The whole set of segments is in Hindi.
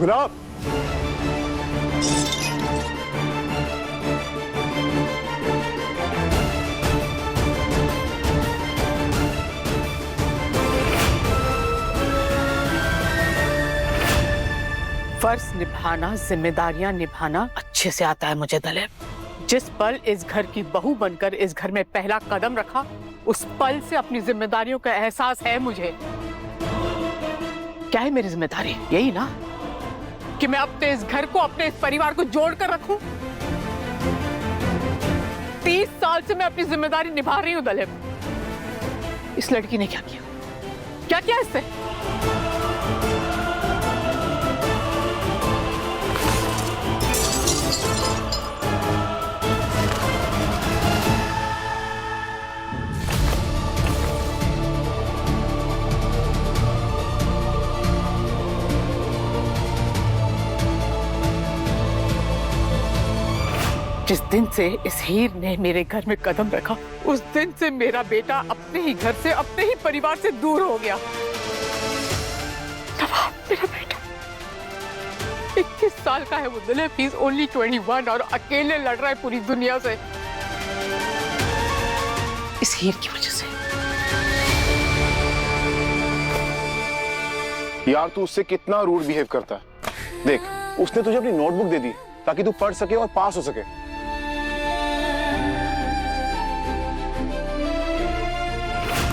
गुलाब, फर्ज निभाना, जिम्मेदारियां निभाना अच्छे से आता है मुझे दलेर। जिस पल इस घर की बहू बनकर इस घर में पहला कदम रखा, उस पल से अपनी जिम्मेदारियों का एहसास है मुझे। क्या है मेरी जिम्मेदारी? यही ना कि मैं अपने इस घर को, अपने इस परिवार को जोड़ कर रखूं। 30 साल से मैं अपनी जिम्मेदारी निभा रही हूं दलेर। इस लड़की ने क्या किया? क्या किया इससे? जिस दिन से इस हीर ने मेरे घर में कदम रखा, उस दिन से मेरा बेटा अपने ही घर से, अपने ही परिवार से दूर हो गया। नवाब, मेरा बेटा 21 साल का है वो दलेर, ही इज ओनली 21 और अकेले लड़ रहा है पूरी दुनिया से, इस हीर की वजह से। यार तू उससे कितना रूड बिहेव करता है। देख, उसने तुझे अपनी नोटबुक दे दी ताकि तू पढ़ सके और पास हो सके।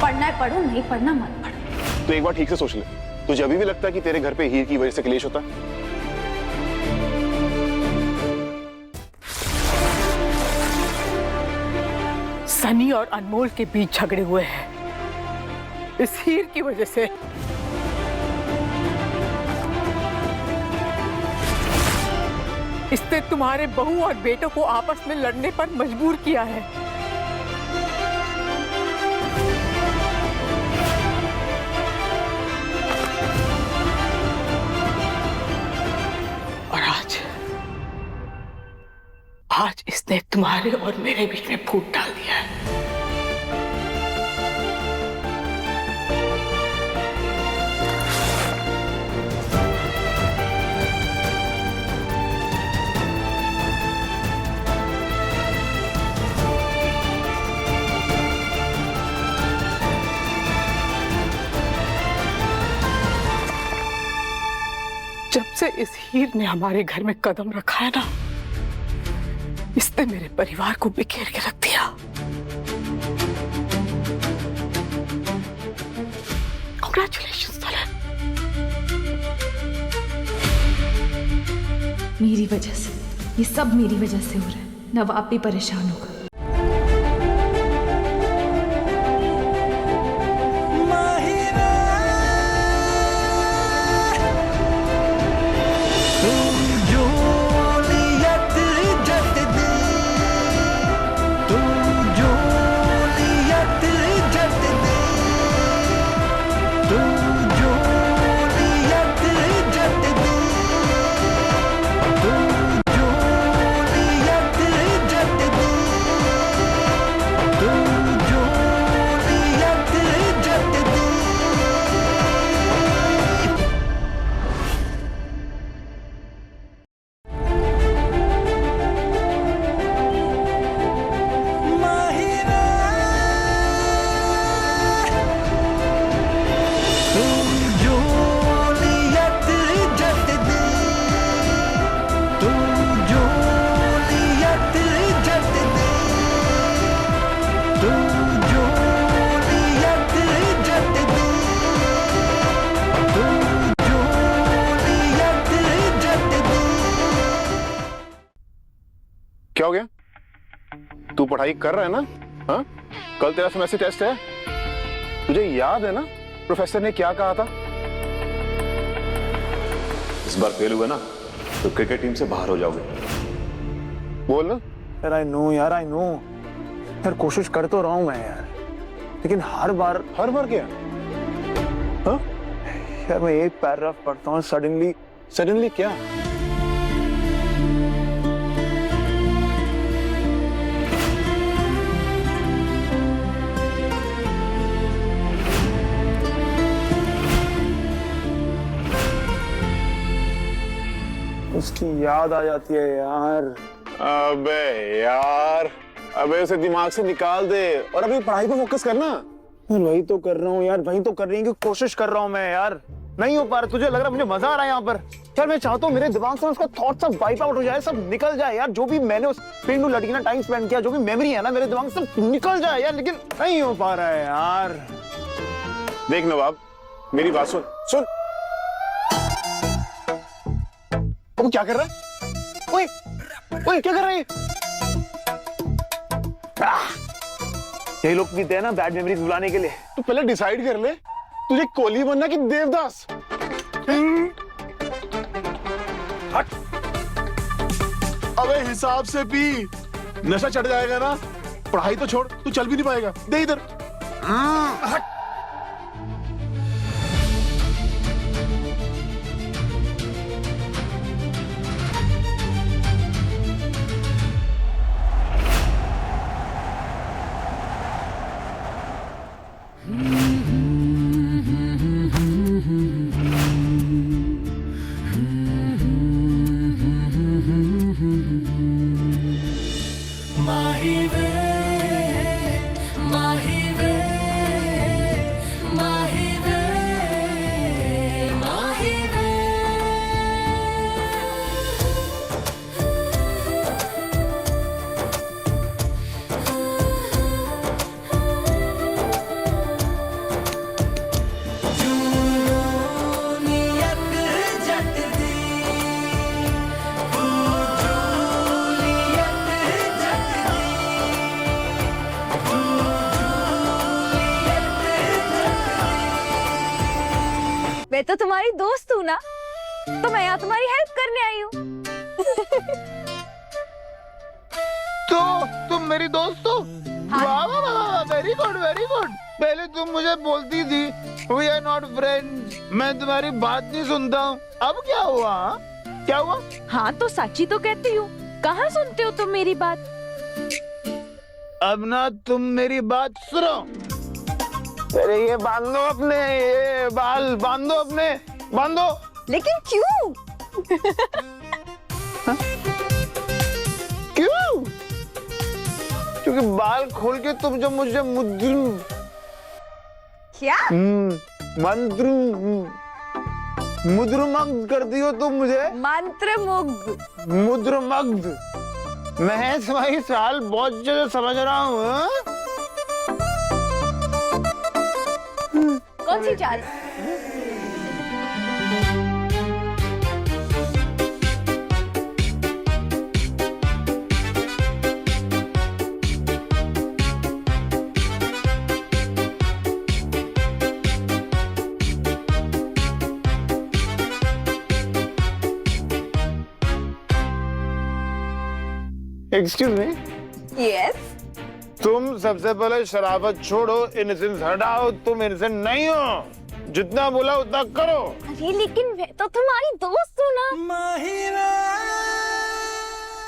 पढ़ना है पढ़ो, नहीं पढ़ना मत पढ़ो। तो एक बार ठीक से सोच ले, तुझे अभी भी लगता है कि तेरे घर पे हीर की वजह से क्लेश होता है? सनी और अनमोल के बीच झगड़े हुए हैं इस हीर की वजह से। इसने तुम्हारे बहू और बेटों को आपस में लड़ने पर मजबूर किया है। और आज इसने तुम्हारे और मेरे बीच में फूट डाल दिया है। जब से इस हीर ने हमारे घर में कदम रखा है ना, इसने मेरे परिवार को बिखेर के रख दिया। कांग्रेचुलेशंस दलेर। मेरी वजह से, ये सब मेरी वजह से हो रहा है। नवाब भी परेशान होगा। क्या हो गया? तू पढ़ाई कर रहा है ना? हाँ, कल तेरा सेमेस्टर टेस्ट है। तुझे याद है ना प्रोफेसर ने क्या कहा था? इस बार फेल हुआ ना तो क्रिकेट टीम से बाहर हो जाओगे। बोल ना। यार आई नो यार कोशिश कर तो रहा हूं मैं यार, लेकिन हर बार क्या? हाँ? यार मैं एक पैराग्राफ पढ़ता हूँ, सडनली क्या? याद आ जाती है यार। अबे यार, अबे उसे दिमाग से निकाल दे और अभी पढ़ाई पे फोकस करना। वही तो कर रहा हूँ यार, वही तो करने की कोशिश कर रहा हूँ मैं यार। नहीं हो पा रहा, तुझे लग रहा है मुझे मजा आ रहा है यहाँ पर? यार मैं चाहता हूँ मेरे दिमाग से उसका थॉट सब वाइप आउट हो जाए, सब निकल जाए यार। जो भी मैंने उस पिंडू लड़की ना टाइम स्पेंड किया, जो भी मेमोरी है ना मेरे दिमाग से सब निकल जाए यार, लेकिन नहीं हो पा रहा है यार। देख नवाब, मेरी बात सुन सुन। वो क्या कर रहा है? ओए ओए, क्या कर रहा है? यही लोग पीते हैं ना बैड मेमोरीज बुलाने के लिए। तू पहले डिसाइड कर ले, तुझे कोहली बनना कि देवदास? हट। अबे हिसाब से पी, नशा चढ़ जाएगा ना। पढ़ाई तो छोड़, तू चल भी नहीं पाएगा। दे इधर। हट। मैं तो तुम्हारी दोस्त हूँ ना, तो मैं यहाँ तुम्हारी हेल्प करने आई हूँ। तो तुम मेरी दोस्त हो? वाह वाह वाह, वेरी गुड वेरी गुड। पहले तुम मुझे बोलती थी वी आर नॉट फ्रेंड्स, मैं तुम्हारी बात नहीं सुनता हूँ। अब क्या हुआ? क्या हुआ? हाँ तो सच्ची तो कहती हूँ, कहाँ सुनते हो तुम मेरी बात? अब ना तुम मेरी बात सुनो। अरे ये बांधो अपने, ये बाल बांधो अपने, बांधो। लेकिन क्यों? क्यों? क्योंकि बाल खोल के तुम जब मुझे क्या? मुद्रमग्ध करती हो तुम मुझे। मंत्रमुग्ध। मुद्रमग्ध। मैं तुम्हारी चाल बहुत ज्यादा समझ रहा हूँ। कौन सी चाल? Excuse me. यस। तुम सबसे पहले शराबत छोड़ो, इनसेंस हटाओ। तुम इनसेंट नहीं हो, जितना बोला उतना करो। अरे लेकिन मैं तो तुम्हारी दोस्त हूँ ना।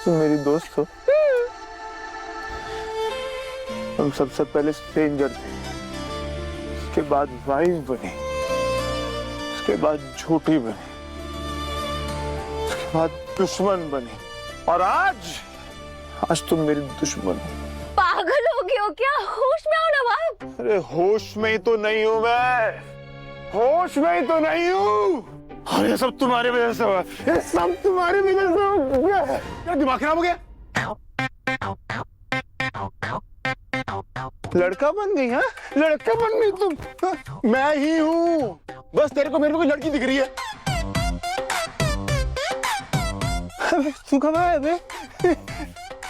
तुम मेरी दोस्त हो? हम सबसे पहले स्ट्रेंजर थे, उसके बाद वाइफ बने, उसके बाद झूठी बने, उसके बाद दुश्मन बने, और आज तुम मेरी दुश्मन हो। पागल हो गए हो क्या? होश में आओ नवाब। अरे होश में ही तो नहीं हूँ मैं, होश में ही तो नहीं हूँ। और ये सब तुम्हारी वजह से हुआ, ये सब तुम्हारी वजह से हो गया। क्या दिमाग खराब हो गया? लड़का बन गई? हाँ, लड़का बन गई तुम? हाँ? मैं ही हूँ, बस तेरे को मेरे को कोई लड़की दिख रही है। तू कब आया बे?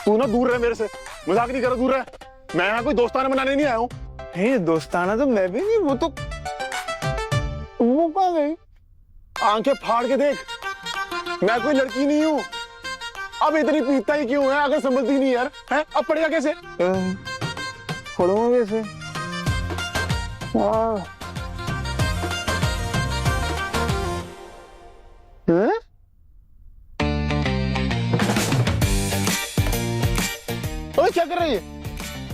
तू ना दूर रहे मेरे से, मजाक नहीं करो, दूर रहे। मैं यहाँ कोई दोस्ताना बनाने नहीं आया हूँ। नहीं दोस्ताना तो मैं भी नहीं, वो कहाँ गई? आंखें फाड़ के देख, मैं कोई लड़की नहीं हूँ। अब इतनी पीता ही क्यों है? अगर संभलती नहीं यार, है? अब पड़ेगा कैसे? पढ़ूंगा कैसे? ओए क्या कर रही है?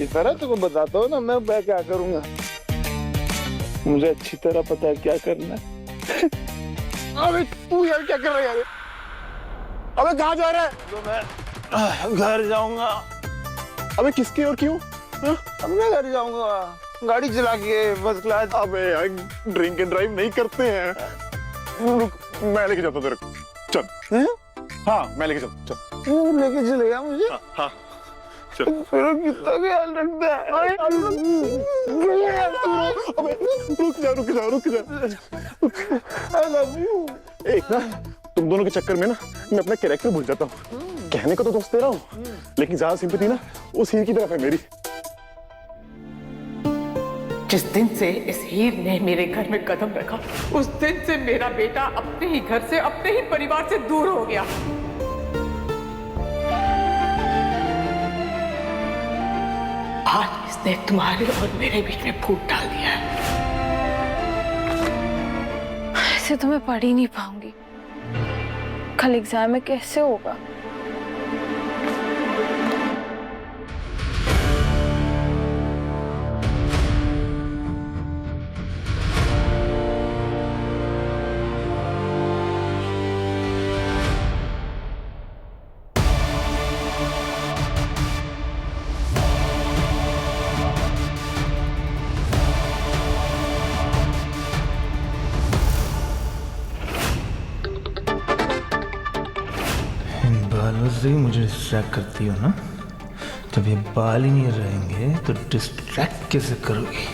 इस तरह तुमको बताता हूँ ना मैं क्या करूंगा। मुझे अच्छी तरह पता है क्या करना है। अबे तू यार क्या कर रहा है यार? अबे कहाँ जा रहा है? तो मैं घर जाऊंगा। अबे किसकी और क्यों? हाँ? अब मैं घर जाऊंगा गाड़ी चला के फर्स्ट क्लास। अबे यार ड्रिंक एंड ड्राइव नहीं करते हैं। रुक, मैं लेके जाता हूँ तेरे को। चल। हैं? हाँ मैं लेके जाता हूँ। चल। वो लेके चलेगा मुझे? हाँ चल। फिर कितना ख्याल रखता है। अबे रुक जा। I love you। एक ना तुम दोनों के चक्कर में ना मैं अपना कैरेक्टर भूल जाता हूँ। कहने को तो दोस्त दे रहा हूँ लेकिन ज्यादा सिंपैथी ना उस हीर की तरफ है मेरी। जिस दिन से इस हीर ने मेरे घर में कदम रखा उस दिन से मेरा बेटा अपने ही घर से अपने ही परिवार से दूर हो गया। आज इसने तुम्हारे और मेरे बीच में फूट डाल दिया है। ऐसे तो मैं पढ़ ही नहीं पाऊंगी। कल एग्जाम में कैसे होगा? बालों से ही मुझे डिस्ट्रैक्ट करती हो ना? जब ये बाल ही नहीं रहेंगे तो डिस्ट्रैक्ट कैसे करोगी?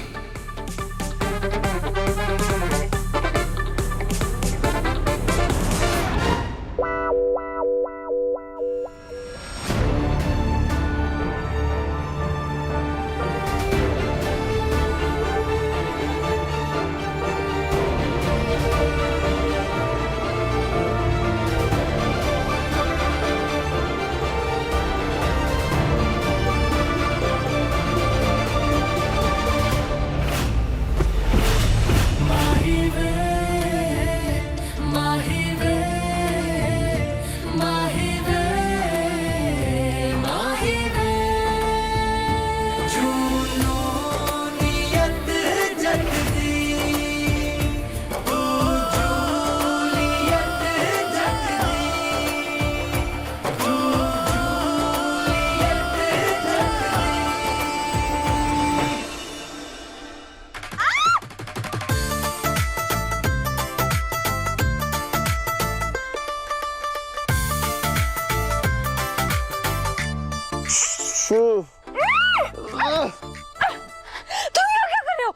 तुम यहाँ क्या कर रहे हो?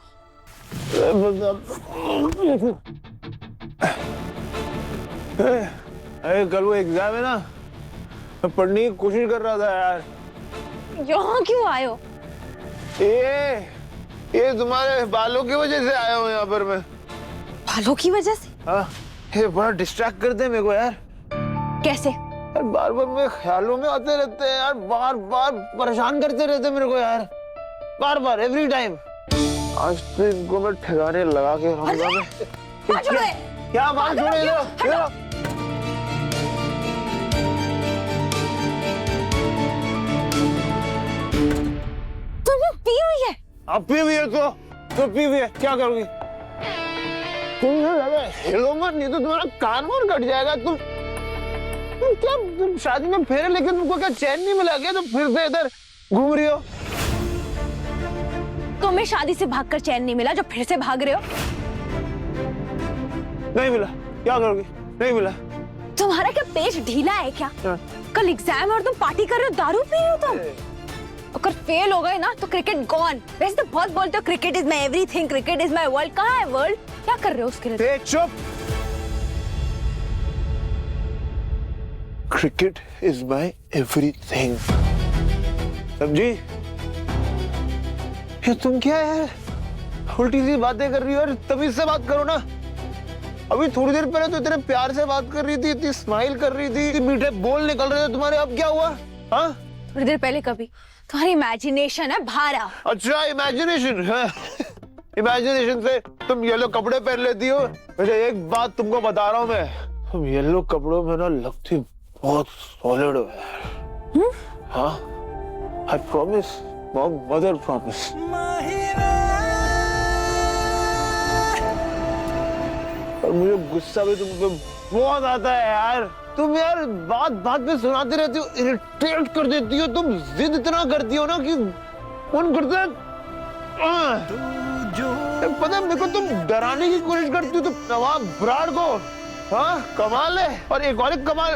अरे कल वो एग्जाम है ना, मैं पढ़ने की कोशिश कर रहा था यार। यहाँ क्यों आए हो? ये तुम्हारे बालों की वजह से आया हूँ यहाँ पर मैं। बालों की वजह से? हाँ, ये बड़ा डिस्ट्रैक्ट करते हैं मेरे को यार। कैसे? यार बार बार मेरे ख्यालों में आते रहते हैं यार, बार बार परेशान करते रहते हैं मेरे को यार, बार बार एवरी टाइम। आज तो इनको मैं ठिकाने लगा के रहूंगा मैं। क्या बात छोड़े इधर? तुमने पी हुई है? अब पी हुई है तो पी हुई है, क्या करोगी? तुम ज्यादा हिलो मत, नहीं तो तुम्हारा कान वान कट जाएगा। तुम शादी में फेरे लेके तुमको क्या चैन नहीं मिला क्या? तुम फिर से इधर घूम रही हो। तुम्हें शादी से भागकर चैन नहीं मिला जो फिर से भाग रहे हो? नहीं मिला, क्या करोगी? नहीं मिला। तुम्हारा क्या पेट ढीला है क्या? कल एग्जाम है और तुम पार्टी कर रहे हो, दारू पी रहे हो तुम? अगर फेल हो गए ना तो क्रिकेट गॉन। वैसे तो बहुत बोलते हो cricket is my everything, cricket is my world. कहाँ है वर्ल्ड? क्या कर रहे हो उसके लिए? चुप। क्रिकेट इज माई एवरीथिंग, समझी? ये तुम क्या यार उल्टी सी बातें कर रही हो यार? तमीज से बात करो ना। अभी थोड़ी देर पहले तो इतने प्यार से बात कर रही थी, इतनी स्माइल कर रही थी, मीठे बोल निकल रहे थे तुम्हारे। अब क्या हुआ? हाँ, थोड़ी देर पहले कभी तुम्हारी इमेजिनेशन है बाहर आओ। अच्छा इमेजिनेशन है। इमेजिनेशन से तुम येलो कपड़े पहन लेती हो। वैसे एक बात तुमको बता रहा हूँ मैं, तुम येलो कपड़ों में ना लगती बहुत सॉलिड हो यार। हाँ, आई प्रॉमिस, मदर प्रॉमिस। और मुझे गुस्सा भी तुम पे बहुत आता है यार। तुम यार बात बात में सुनाते रहती हो, इरिटेट कर देती हो, तुम जिद इतना करती हो ना कि मन करता है पता है मेरे को तुम डराने की कोशिश करती हो, तुम नवाब ब्राड़ को। हाँ कमाल है। और एक और एक कमाल,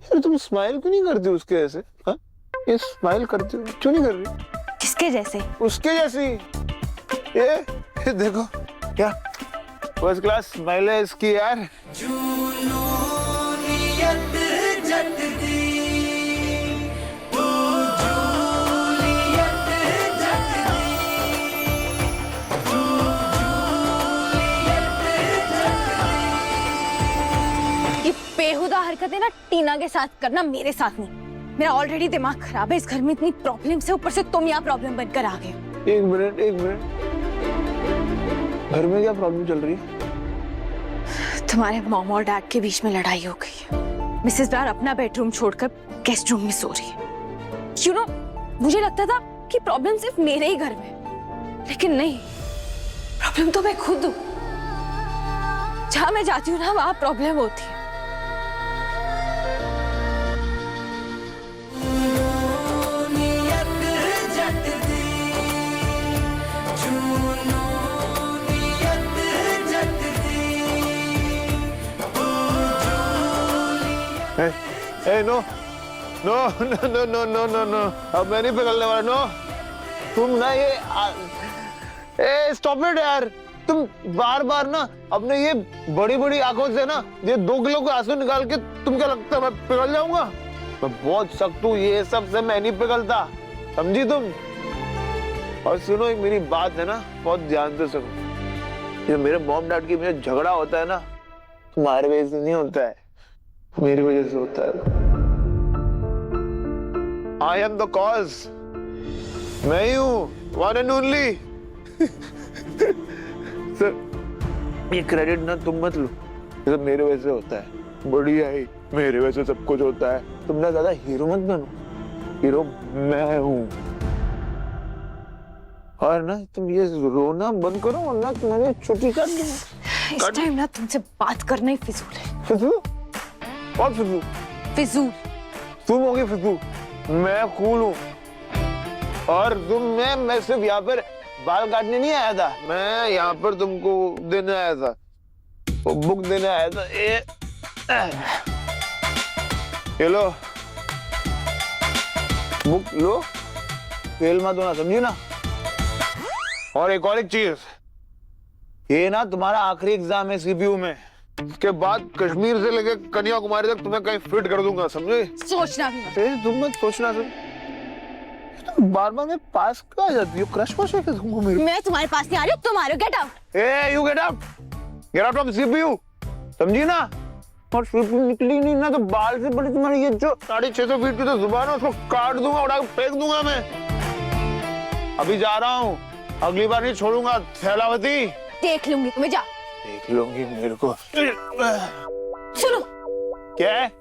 यार तुम स्माइल क्यों नहीं करती उसके ऐसे? हाँ ये स्माइल करती हो क्यों नहीं कर रही? किसके जैसे? उसके जैसी। ये देखो क्या फर्स्ट क्लास स्माइल है इसकी यार। ये बेहुदा हरकतें ना टीना के साथ करना, मेरे साथ नहीं। मेरा ऑलरेडी दिमाग खराब है, इस घर में इतनी प्रॉब्लम से ऊपर से तुम यहाँ प्रॉब्लम बनकर आ गए हो। एक मिनट, घर में क्या प्रॉब्लम चल रही है? तुम्हारे मॉम और डैड के बीच में लड़ाई हो गई है। मिसेस ब्रार अपना बेडरूम छोड़कर गेस्ट रूम में सो रही है। यू नो, मुझे लगता था कि प्रॉब्लम सिर्फ मेरे ही घर में, लेकिन नहीं, प्रॉब्लम तो मैं खुद हूँ। जहां मैं जाती हूँ ना वहां प्रॉब्लम होती है। No no no no no no no no, अब मैं नहीं पिघलने वाला। नो तुम ना ये स्टॉप इट यार। तुम बार बार ना अपने ये बड़ी बड़ी आंखों से ना ये 2 किलो के आंसू निकाल के, तुम क्या लगता है मैं पिघल जाऊंगा? मैं बहुत सख्त हूँ, ये सब से मैं नहीं पिघलता, समझी तुम? और सुनो एक मेरी बात है ना, बहुत ध्यान से सुनो। ये मेरे मॉम डैड की वजह झगड़ा होता है ना, तुम्हारे वजह से नहीं होता है, मेरी वजह से होता है। I am the cause. मैं ही हूँ, one and only. सर ये क्रेडिट ना तुम मत लो, ये सब मेरे वजह से होता है। बढ़िया ही, मेरे वजह से सब कुछ होता है। तुम ना ज्यादा हीरो मत बनो, हीरो मैं हूँ। और ना तुम ये रोना बंद करो वरना तुम्हारी छुट्टी कर दूंगा। इस टाइम ना तुमसे बात करना ही फिजूल है। फिजूल? और फिजूल? फिजूल तुम होगी फिजूल, मैं कूल हूँ। और मैं सिर्फ यहाँ पर बाल काटने नहीं आया था, मैं यहाँ पर तुमको देने आया था, वो बुक देने आया था। ये लो बुक लो, फेल मत होना, समझी ना? और एक चीज, ये ना तुम्हारा आखिरी एग्जाम है सीपीयू में, इसके बाद कश्मीर से लेके कन्याकुमारी तक तुम्हें कहीं फिट कर दूंगा, समझे? सोचना भी मत। तुम मत सोचना। तुम बार बार में पास क्यों आ जाती हो? क्रश वश है तुमको मेरे? मैं तुम्हारे पास नहीं आ रही हूँ, तुम आ रहे हो। Get out. A you get out from CPU, समझी ना? और सीपीयू निकली नहीं ना तो बाल से बड़ी तुम्हारी ये जो 650 फीट की तो जुबान है, उसको काट दूंगा, उड़ा के फेंक दूंगा मैं। अभी जा रहा हूँ, अगली बार नहीं छोड़ूंगा। थैलावती देख लूंगी तुम्हें, जा। देख लूंगी मेरे को। सुनो, क्या है?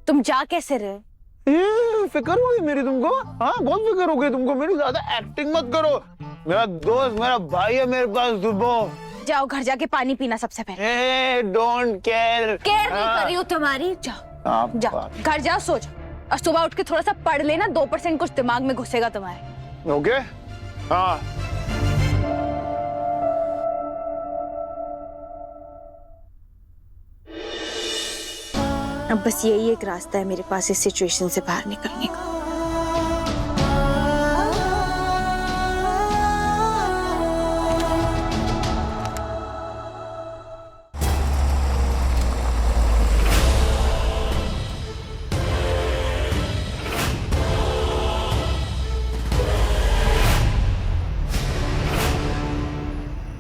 तुम जा कैसे रहे? ये फिक्र होगी मेरी तुमको? हाँ बहुत फिक्र हो गई तुमको मेरी। ज्यादा एक्टिंग मत करो, मेरा दोस्त मेरा भाई है मेरे पास। दुबो जाओ घर जाके पानी पीना सबसे पहले। Don't care. केयर नहीं कर रही हूँ तुम्हारी। जाओ जाओ, घर जाओ, सो जाओ, और सुबह उठ के थोड़ा सा पढ़ लेना, 2% कुछ दिमाग में घुसेगा तुम्हारे। ओके हाँ। अब बस यही एक रास्ता है मेरे पास इस सिचुएशन से बाहर निकलने का।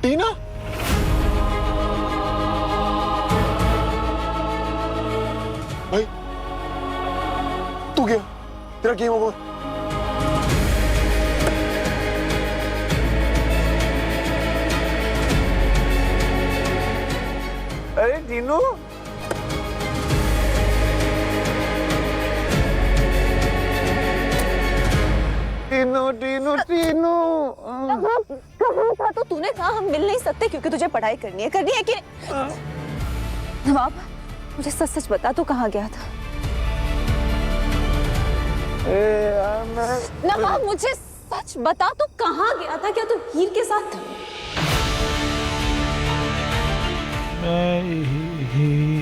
टीना, भाई तू क्या? तेरा गेम ओवर। अरे टीनू, टीनू टीनू टीनू। कहाँ था तो तूने कहा हम मिल नहीं सकते क्योंकि तुझे पढ़ाई करनी है कि नवाब मुझे सच सच बता तू कहाँ गया था। नवाब मुझे सच बता तू कहाँ गया था, क्या तू हीर के साथ था? मैं